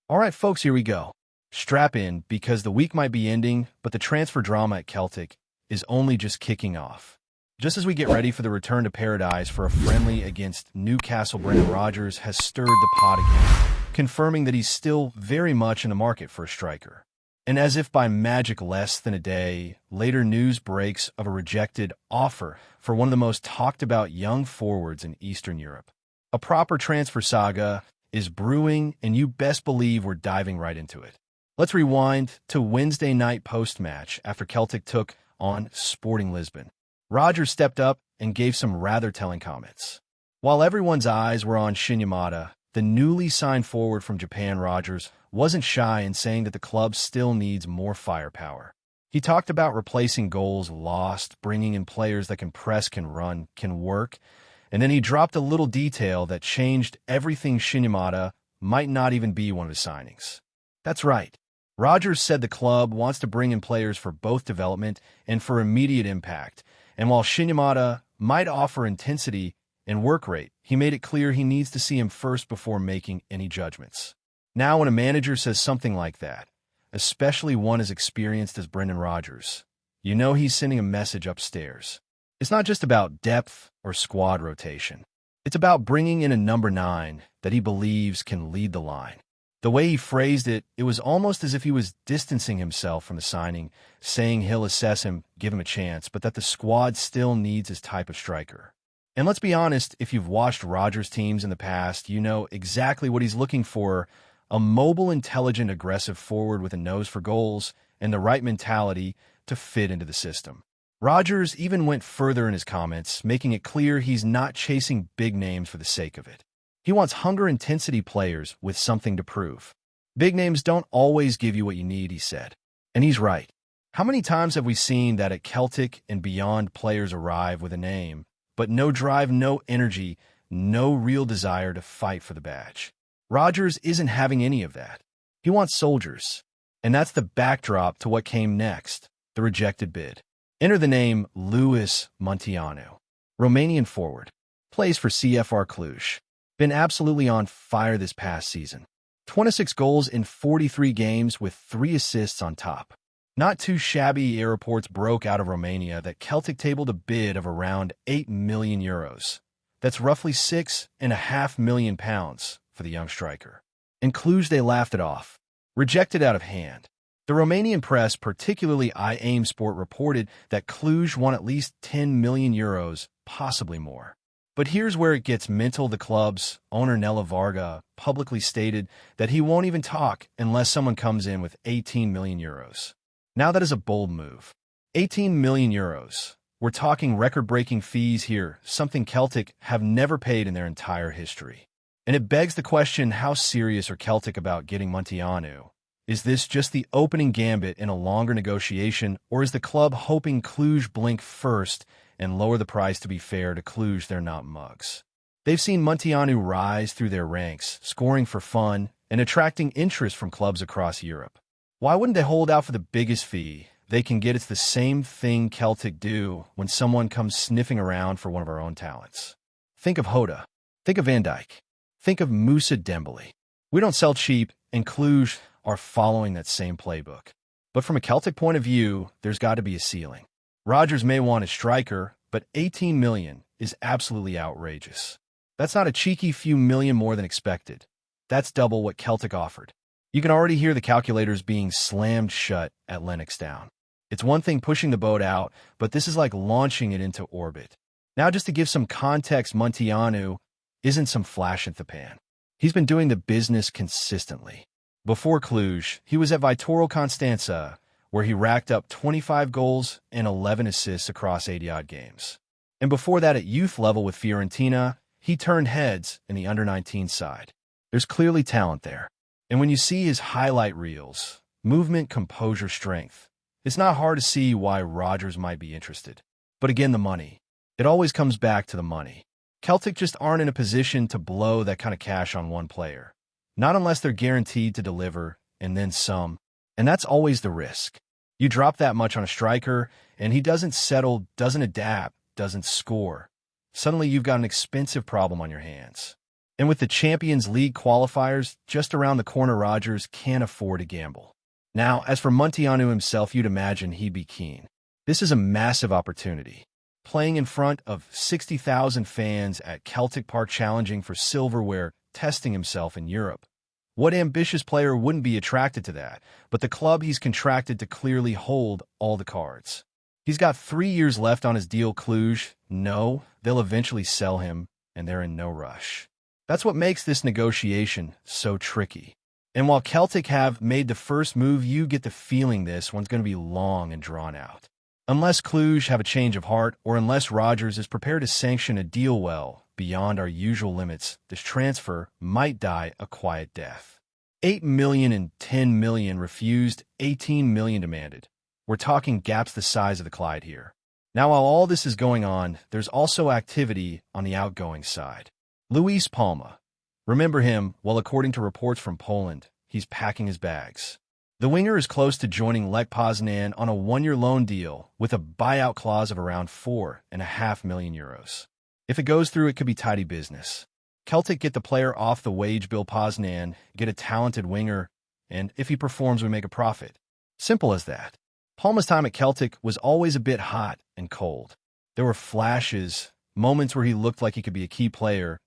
All right, folks, here we go. Strap in because the week might be ending, but the transfer drama at Celtic is only just kicking off. Just as we get ready for the return to paradise for a friendly against Newcastle, Brendan Rodgers has stirred the pot again, confirming that he's still very much in the market for a striker. And as if by magic less than a day, later news breaks of a rejected offer for one of the most talked about young forwards in Eastern Europe. A proper transfer saga is brewing, and you best believe we're diving right into it. Let's rewind to Wednesday night post-match after Celtic took on Sporting Lisbon. Rodgers stepped up and gave some rather telling comments. While everyone's eyes were on Shin Yamada, the newly signed forward from Japan, Rodgers wasn't shy in saying that the club still needs more firepower. He talked about replacing goals lost, bringing in players that can press, can run, can work, and then he dropped a little detail that changed everything. Shin Yamada might not even be one of his signings. That's right. Rodgers said the club wants to bring in players for both development and for immediate impact, and while Shin Yamada might offer intensity and work rate, he made it clear he needs to see him first before making any judgments. Now, when a manager says something like that, especially one as experienced as Brendan Rodgers, you know he's sending a message upstairs. It's not just about depth or squad rotation. It's about bringing in a number 9 that he believes can lead the line. The way he phrased it, it was almost as if he was distancing himself from the signing, saying he'll assess him, give him a chance, but that the squad still needs his type of striker. And let's be honest, if you've watched Rodgers' teams in the past, you know exactly what he's looking for: a mobile, intelligent, aggressive forward with a nose for goals and the right mentality to fit into the system. Rodgers even went further in his comments, making it clear he's not chasing big names for the sake of it. He wants hunger-intensity players with something to prove. Big names don't always give you what you need, he said. And he's right. How many times have we seen that at Celtic and beyond players arrive with a name, but no drive, no energy, no real desire to fight for the badge? Rodgers isn't having any of that. He wants soldiers. And that's the backdrop to what came next, the rejected bid. Enter the name Luis Montanu, Romanian forward, plays for CFR Cluj. Been absolutely on fire this past season. 26 goals in 43 games with 3 assists on top. Not too shabby. Reports broke out of Romania that Celtic tabled a bid of around €8 million. That's roughly £6.5 million for the young striker. In Cluj, they laughed it off. Rejected out of hand. The Romanian press, particularly IAM Sport, reported that Cluj won at least €10 million, possibly more. But here's where it gets mental. The club's owner, Nela Varga, publicly stated that he won't even talk unless someone comes in with €18 million. Now that is a bold move. €18 million. We're talking record-breaking fees here, something Celtic have never paid in their entire history. And it begs the question, how serious are Celtic about getting Montanu? Is this just the opening gambit in a longer negotiation, or is the club hoping Cluj blink first and lower the price? To be fair to Cluj, they're not mugs. They've seen Montanu rise through their ranks, scoring for fun and attracting interest from clubs across Europe. Why wouldn't they hold out for the biggest fee they can get? It's the same thing Celtic do when someone comes sniffing around for one of our own talents. Think of Hoda. Think of Van Dijk. Think of Moussa Dembele. We don't sell cheap, and Cluj are following that same playbook. But from a Celtic point of view, there's got to be a ceiling. Rodgers may want a striker, but $18 million is absolutely outrageous. That's not a cheeky few million more than expected. That's double what Celtic offered. You can already hear the calculators being slammed shut at Lennox Down. It's one thing pushing the boat out, but this is like launching it into orbit. Now, just to give some context, Montanu isn't some flash in the pan. He's been doing the business consistently. Before Cluj, he was at Viitorul Constanța, where he racked up 25 goals and 11 assists across 80-odd games. And before that, at youth level with Fiorentina, he turned heads in the under-19 side. There's clearly talent there. And when you see his highlight reels, movement, composure, strength, it's not hard to see why Rodgers might be interested. But again, the money. It always comes back to the money. Celtic just aren't in a position to blow that kind of cash on one player. Not unless they're guaranteed to deliver, and then some. And that's always the risk. You drop that much on a striker, and he doesn't settle, doesn't adapt, doesn't score. Suddenly you've got an expensive problem on your hands. And with the Champions League qualifiers just around the corner, Rodgers can't afford to gamble. Now, as for Montanu himself, you'd imagine he'd be keen. This is a massive opportunity. Playing in front of 60,000 fans at Celtic Park, challenging for silverware, testing himself in Europe. What ambitious player wouldn't be attracted to that? But the club he's contracted to clearly hold all the cards. He's got 3 years left on his deal. Cluj, no, they'll eventually sell him, and they're in no rush. That's what makes this negotiation so tricky. And while Celtic have made the first move, you get the feeling this one's going to be long and drawn out. Unless Cluj have a change of heart, or unless Rodgers is prepared to sanction a deal well beyond our usual limits, this transfer might die a quiet death. 8 million and 10 million refused, 18 million demanded. We're talking gaps the size of the Clyde here. Now, while all this is going on, there's also activity on the outgoing side. Luis Palma. Remember him? Well, according to reports from Poland, he's packing his bags. The winger is close to joining Lech Poznan on a 1-year loan deal with a buyout clause of around €4.5 million. If it goes through, it could be tidy business. Celtic get the player off the wage bill. Poznan get a talented winger, and if he performs, we make a profit. Simple as that. Palma's time at Celtic was always a bit hot and cold. There were flashes, moments where he looked like he could be a key player,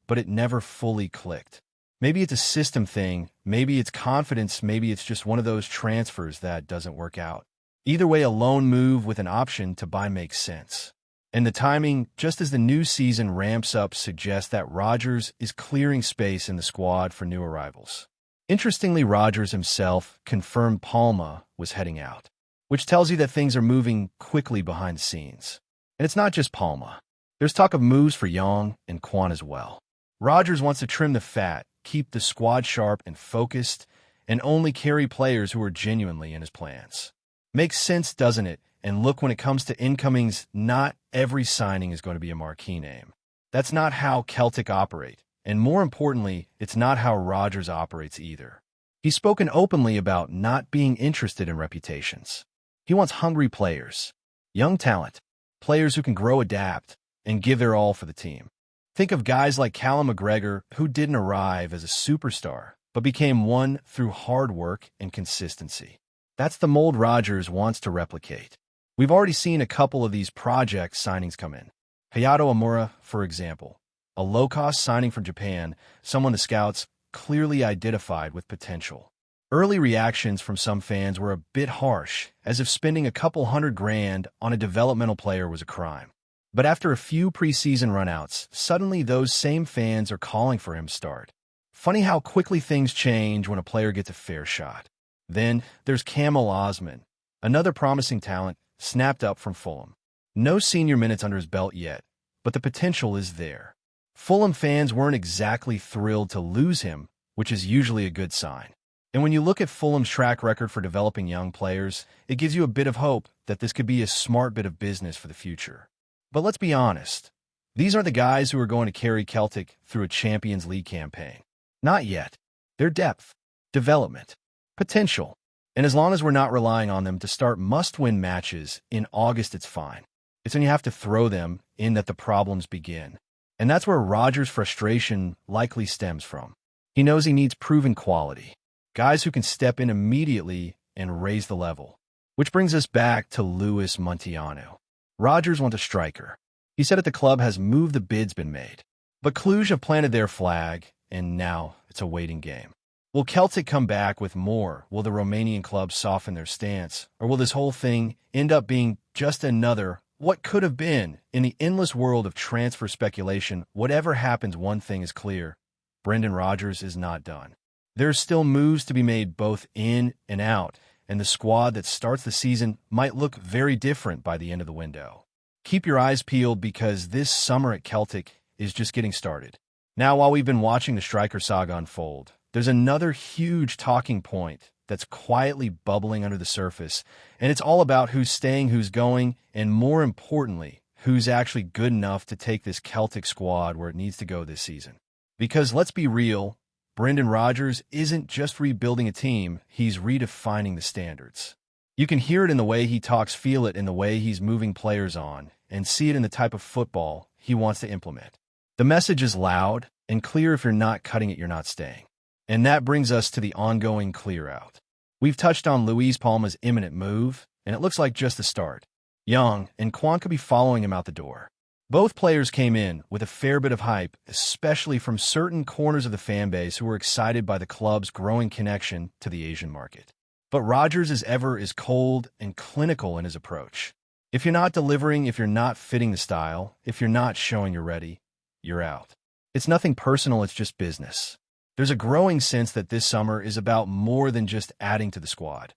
but it never fully clicked. Maybe it's a system thing, maybe it's confidence, maybe it's just one of those transfers that doesn't work out. Either way, a loan move with an option to buy makes sense. And the timing, just as the new season ramps up, suggests that Rodgers is clearing space in the squad for new arrivals. Interestingly, Rodgers himself confirmed Palma was heading out, which tells you that things are moving quickly behind the scenes. And it's not just Palma. There's talk of moves for Young and Kwan as well. Rodgers wants to trim the fat, keep the squad sharp and focused, and only carry players who are genuinely in his plans. Makes sense, doesn't it? And look, when it comes to incomings, not every signing is going to be a marquee name. That's not how Celtic operate, and more importantly, it's not how Rodgers operates either. He's spoken openly about not being interested in reputations. He wants hungry players, young talent, players who can grow, adapt, and give their all for the team. Think of guys like Callum McGregor, who didn't arrive as a superstar, but became one through hard work and consistency. That's the mold Rodgers wants to replicate. We've already seen a couple of these project signings come in. Hayato Amura, for example, a low-cost signing from Japan, someone the scouts clearly identified with potential. Early reactions from some fans were a bit harsh, as if spending a couple $100,000 on a developmental player was a crime. But after a few preseason runouts, suddenly those same fans are calling for him to start. Funny how quickly things change when a player gets a fair shot. Then there's Kamil Osman, another promising talent, snapped up from Fulham. No senior minutes under his belt yet, but the potential is there. Fulham fans weren't exactly thrilled to lose him, which is usually a good sign. And when you look at Fulham's track record for developing young players, it gives you a bit of hope that this could be a smart bit of business for the future. But let's be honest, these are the guys who are going to carry Celtic through a Champions League campaign. Not yet. They're depth, development, potential. And as long as we're not relying on them to start must-win matches in August, it's fine. It's when you have to throw them in that the problems begin. And that's where Rodgers' frustration likely stems from. He knows he needs proven quality, guys who can step in immediately and raise the level. Which brings us back to Luis Montanu. Rodgers wants a striker. He said at the club has moved, the bid's been made. But Cluj have planted their flag, and now it's a waiting game. Will Celtic come back with more? Will the Romanian club soften their stance? Or will this whole thing end up being just another what could have been? In the endless world of transfer speculation, whatever happens, one thing is clear. Brendan Rodgers is not done. There's still moves to be made both in and out, and the squad that starts the season might look very different by the end of the window. Keep your eyes peeled, because this summer at Celtic is just getting started. Now, while we've been watching the striker saga unfold, there's another huge talking point that's quietly bubbling under the surface, and it's all about who's staying, who's going, and more importantly, who's actually good enough to take this Celtic squad where it needs to go this season. Because let's be real, Brendan Rodgers isn't just rebuilding a team, he's redefining the standards. You can hear it in the way he talks, feel it in the way he's moving players on, and see it in the type of football he wants to implement. The message is loud, And clear if you're not cutting it, you're not staying. And that brings us to the ongoing clear-out. We've touched on Luis Palma's imminent move, and it looks like just the start. Young and Quan could be following him out the door. Both players came in with a fair bit of hype, especially from certain corners of the fan base who were excited by the club's growing connection to the Asian market. But Rodgers, as ever, is cold and clinical in his approach. If you're not delivering, if you're not fitting the style, if you're not showing you're ready, you're out. It's nothing personal, it's just business. There's a growing sense that this summer is about more than just adding to the squad.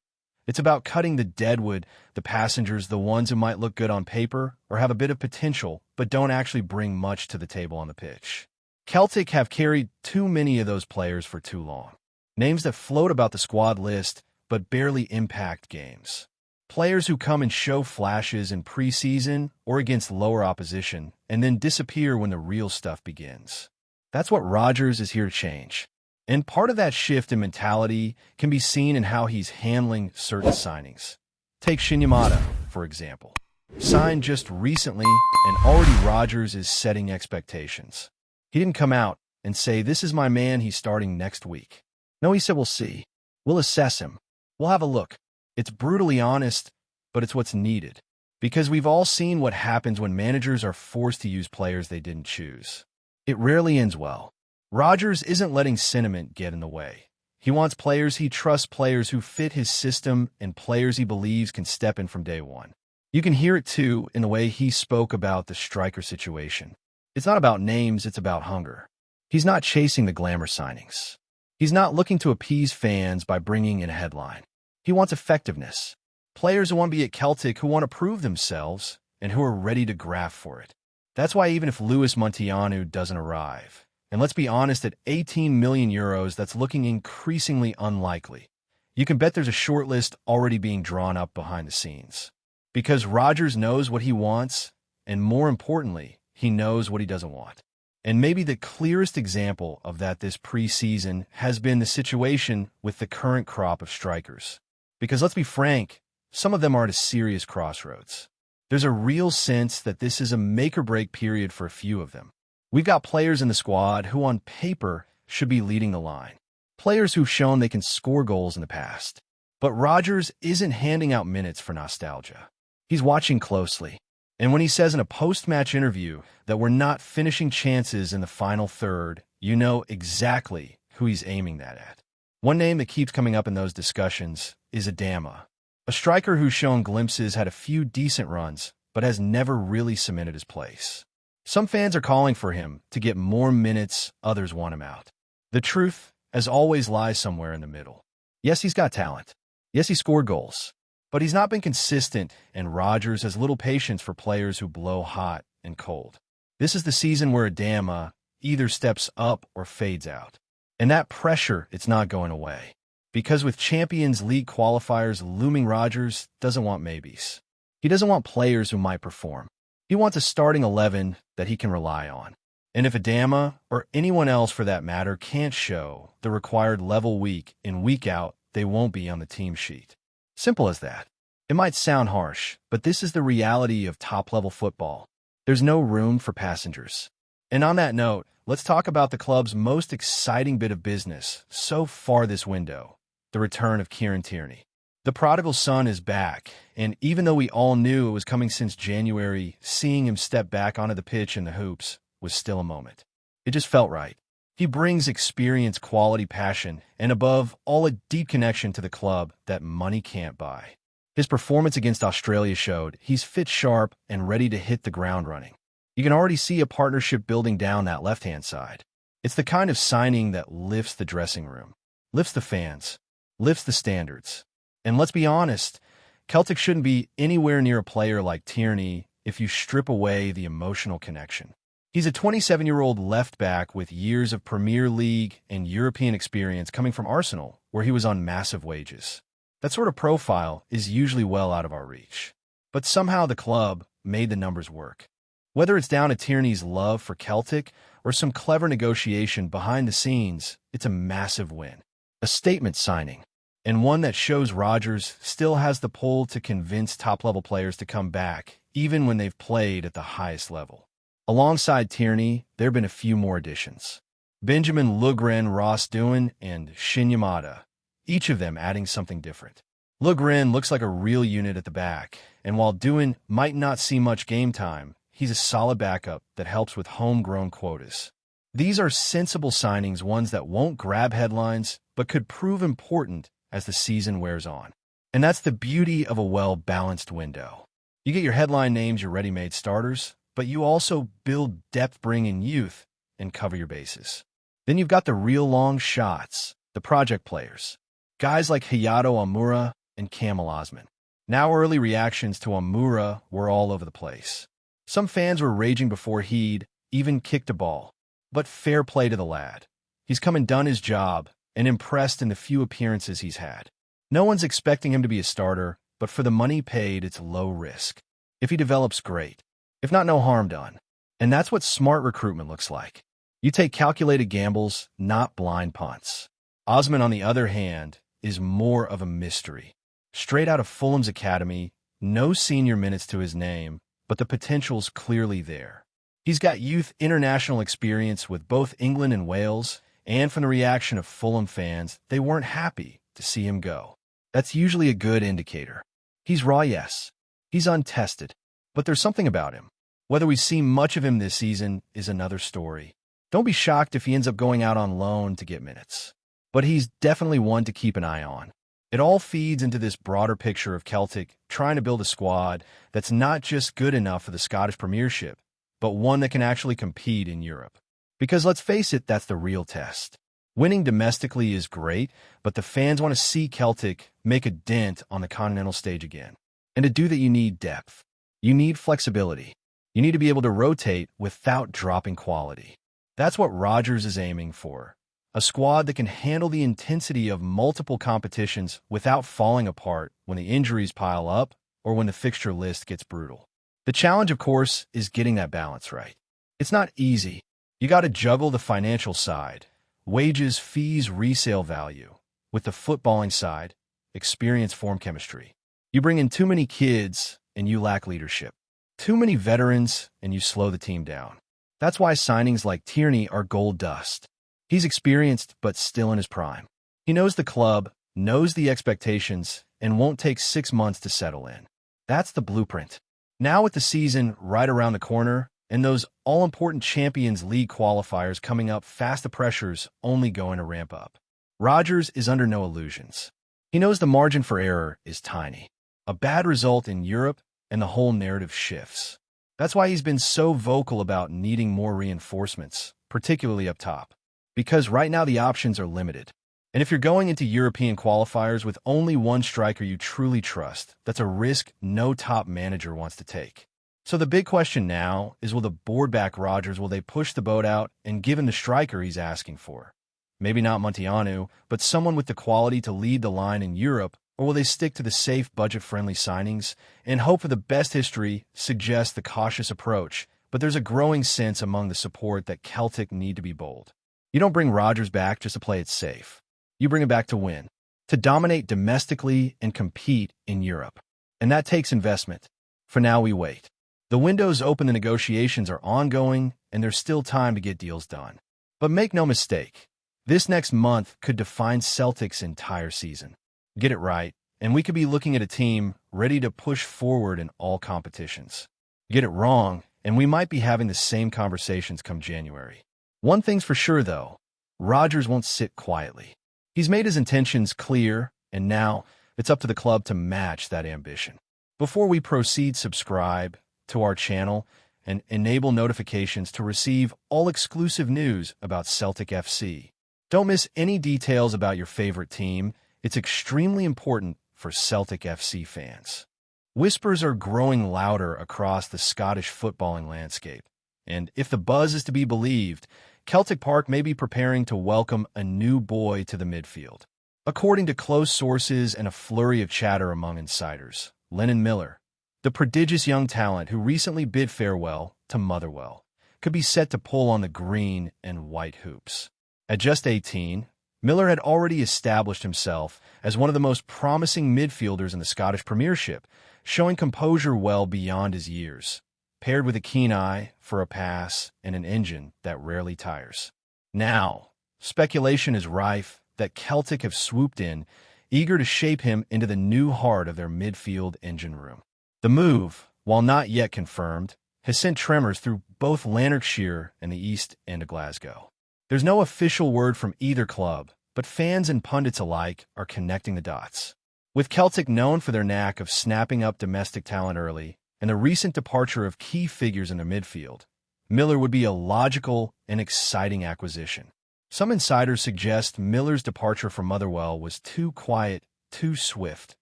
It's about cutting the deadwood, the passengers, the ones who might look good on paper or have a bit of potential but don't actually bring much to the table on the pitch. Celtic have carried too many of those players for too long. Names that float about the squad list but barely impact games. Players who come and show flashes in preseason or against lower opposition and then disappear when the real stuff begins. That's what Rodgers is here to change. And part of that shift in mentality can be seen in how he's handling certain signings. Take Shinyamata, for example. Signed just recently, and already Rodgers is setting expectations. He didn't come out and say, "This is my man, he's starting next week." No, he said, "We'll see. We'll assess him. We'll have a look." It's brutally honest, but it's what's needed. Because we've all seen what happens when managers are forced to use players they didn't choose. It rarely ends well. Rodgers isn't letting sentiment get in the way. He wants players he trusts, players who fit his system, and players he believes can step in from day one. You can hear it, too, in the way he spoke about the striker situation. It's not about names, it's about hunger. He's not chasing the glamour signings. He's not looking to appease fans by bringing in a headline. He wants effectiveness. Players who want to be at Celtic, who want to prove themselves, and who are ready to graft for it. That's why even if Luis Montanu doesn't arrive, and let's be honest, at 18 million euros, that's looking increasingly unlikely, you can bet there's a short list already being drawn up behind the scenes. Because Rodgers knows what he wants, and more importantly, he knows what he doesn't want. And maybe the clearest example of that this preseason has been the situation with the current crop of strikers. Because let's be frank, some of them are at a serious crossroads. There's a real sense that this is a make-or-break period for a few of them. We've got players in the squad who on paper should be leading the line. Players who've shown they can score goals in the past. But Rodgers isn't handing out minutes for nostalgia. He's watching closely. And when he says in a post-match interview that we're not finishing chances in the final third, you know exactly who he's aiming that at. One name that keeps coming up in those discussions is Adama, a striker who's shown glimpses, had a few decent runs, but has never really cemented his place. Some fans are calling for him to get more minutes, others want him out. The truth, as always, lies somewhere in the middle. Yes, he's got talent. Yes, he scored goals. But he's not been consistent, and Rodgers has little patience for players who blow hot and cold. This is the season where Adama either steps up or fades out. And that pressure, it's not going away. Because with Champions League qualifiers looming, Rodgers doesn't want maybes. He doesn't want players who might perform. He wants a starting 11 that he can rely on. And if Adama, or anyone else for that matter, can't show the required level week in, week out, they won't be on the team sheet. Simple as that. It might sound harsh, but this is the reality of top-level football. There's no room for passengers. And on that note, let's talk about the club's most exciting bit of business so far this window, the return of Kieran Tierney. The prodigal son is back, and even though we all knew it was coming since January, seeing him step back onto the pitch in the hoops was still a moment. It just felt right. He brings experience, quality, passion, and above all, a deep connection to the club that money can't buy. His performance against Australia showed he's fit, sharp, and ready to hit the ground running. You can already see a partnership building down that left-hand side. It's the kind of signing that lifts the dressing room, lifts the fans, lifts the standards. And let's be honest, Celtic shouldn't be anywhere near a player like Tierney if you strip away the emotional connection. He's a 27-year-old left-back with years of Premier League and European experience coming from Arsenal, where he was on massive wages. That sort of profile is usually well out of our reach. But somehow the club made the numbers work. Whether it's down to Tierney's love for Celtic or some clever negotiation behind the scenes, it's a massive win. A statement signing, and one that shows Rodgers still has the pull to convince top-level players to come back, even when they've played at the highest level. Alongside Tierney, there have been a few more additions. Benjamin Lugren, Ross Doohan, and Shin Yamada, each of them adding something different. Lugren looks like a real unit at the back, and while Doohan might not see much game time, he's a solid backup that helps with homegrown quotas. These are sensible signings, ones that won't grab headlines, but could prove important as the season wears on. And that's the beauty of a well-balanced window. You get your headline names, your ready-made starters, but you also build depth, bring in youth, and cover your bases. Then you've got the real long shots, the project players, guys like Hayato Omura and Kamil Osman. Now early reactions to Omura were all over the place. Some fans were raging before he'd even kicked a ball. But fair play to the lad. He's come and done his job and impressed in the few appearances he's had. No one's expecting him to be a starter, but for the money paid, it's low risk. If he develops, great. If not, no harm done. And that's what smart recruitment looks like. You take calculated gambles, not blind punts. Osman, on the other hand, is more of a mystery. Straight out of Fulham's academy, no senior minutes to his name, but the potential's clearly there. He's got youth international experience with both England and Wales, and from the reaction of Fulham fans, they weren't happy to see him go. That's usually a good indicator. He's raw, yes. He's untested, but there's something about him. Whether we see much of him this season is another story. Don't be shocked if he ends up going out on loan to get minutes. But he's definitely one to keep an eye on. It all feeds into this broader picture of Celtic trying to build a squad that's not just good enough for the Scottish Premiership, but one that can actually compete in Europe. Because let's face it, that's the real test. Winning domestically is great, but the fans want to see Celtic make a dent on the continental stage again. And to do that, you need depth. You need flexibility. You need to be able to rotate without dropping quality. That's what Rodgers is aiming for. A squad that can handle the intensity of multiple competitions without falling apart when the injuries pile up or when the fixture list gets brutal. The challenge, of course, is getting that balance right. It's not easy. You got to juggle the financial side, wages, fees, resale value, with the footballing side, experience, form, chemistry. You bring in too many kids and you lack leadership. Too many veterans and you slow the team down. That's why signings like Tierney are gold dust. He's experienced but still in his prime. He knows the club, knows the expectations, and won't take 6 months to settle in. That's the blueprint. Now with the season right around the corner, and those all-important Champions League qualifiers coming up fast, the pressure's only going to ramp up. Rodgers is under no illusions. He knows the margin for error is tiny. A bad result in Europe, and the whole narrative shifts. That's why he's been so vocal about needing more reinforcements, particularly up top. Because right now the options are limited. And if you're going into European qualifiers with only one striker you truly trust, that's a risk no top manager wants to take. So the big question now is, will the board back Rodgers? Will they push the boat out and give him the striker he's asking for? Maybe not Montanu, but someone with the quality to lead the line in Europe, or will they stick to the safe, budget-friendly signings and hope for the best? History suggests the cautious approach, but there's a growing sense among the support that Celtic need to be bold. You don't bring Rodgers back just to play it safe. You bring him back to win, to dominate domestically and compete in Europe. And that takes investment. For now, we wait. The window's open, the negotiations are ongoing, and there's still time to get deals done. But make no mistake, this next month could define Celtic's entire season. Get it right, and we could be looking at a team ready to push forward in all competitions. Get it wrong, and we might be having the same conversations come January. One thing's for sure, though, Rodgers won't sit quietly. He's made his intentions clear, and now it's up to the club to match that ambition. Before we proceed, subscribe to our channel and enable notifications to receive all exclusive news about Celtic FC. Don't miss any details about your favorite team. It's extremely important for Celtic FC fans. Whispers are growing louder across the Scottish footballing landscape, and if the buzz is to be believed, Celtic Park may be preparing to welcome a new boy to the midfield. According to close sources and a flurry of chatter among insiders, Lennon Miller, the prodigious young talent who recently bid farewell to Motherwell, could be set to pull on the green and white hoops. At just 18, Miller had already established himself as one of the most promising midfielders in the Scottish Premiership, showing composure well beyond his years, paired with a keen eye for a pass and an engine that rarely tires. Now, speculation is rife that Celtic have swooped in, eager to shape him into the new heart of their midfield engine room. The move, while not yet confirmed, has sent tremors through both Lanarkshire and the East End of Glasgow. There's no official word from either club, but fans and pundits alike are connecting the dots. With Celtic known for their knack of snapping up domestic talent early and the recent departure of key figures in their midfield, Miller would be a logical and exciting acquisition. Some insiders suggest Miller's departure from Motherwell was too quiet, too swift,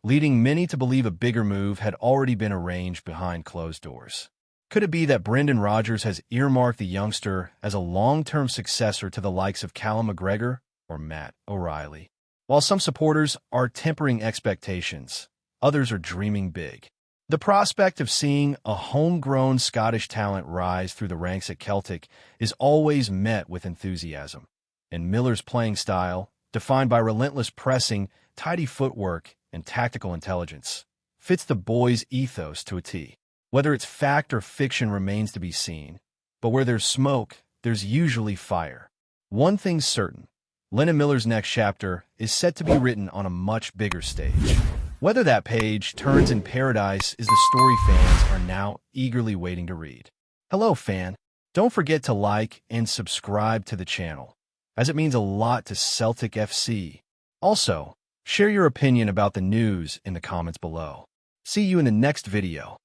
leading many to believe a bigger move had already been arranged behind closed doors. Could it be that Brendan Rodgers has earmarked the youngster as a long-term successor to the likes of Callum McGregor or Matt O'Reilly? While some supporters are tempering expectations, others are dreaming big. The prospect of seeing a homegrown Scottish talent rise through the ranks at Celtic is always met with enthusiasm. And Miller's playing style, defined by relentless pressing, tidy footwork, and tactical intelligence, fits the boys' ethos to a T. Whether it's fact or fiction remains to be seen, but where there's smoke, there's usually fire. One thing's certain, Lennon Miller's next chapter is set to be written on a much bigger stage. Whether that page turns in paradise is the story fans are now eagerly waiting to read. Hello, fan. Don't forget to like and subscribe to the channel, as it means a lot to Celtic FC. Also, share your opinion about the news in the comments below. See you in the next video.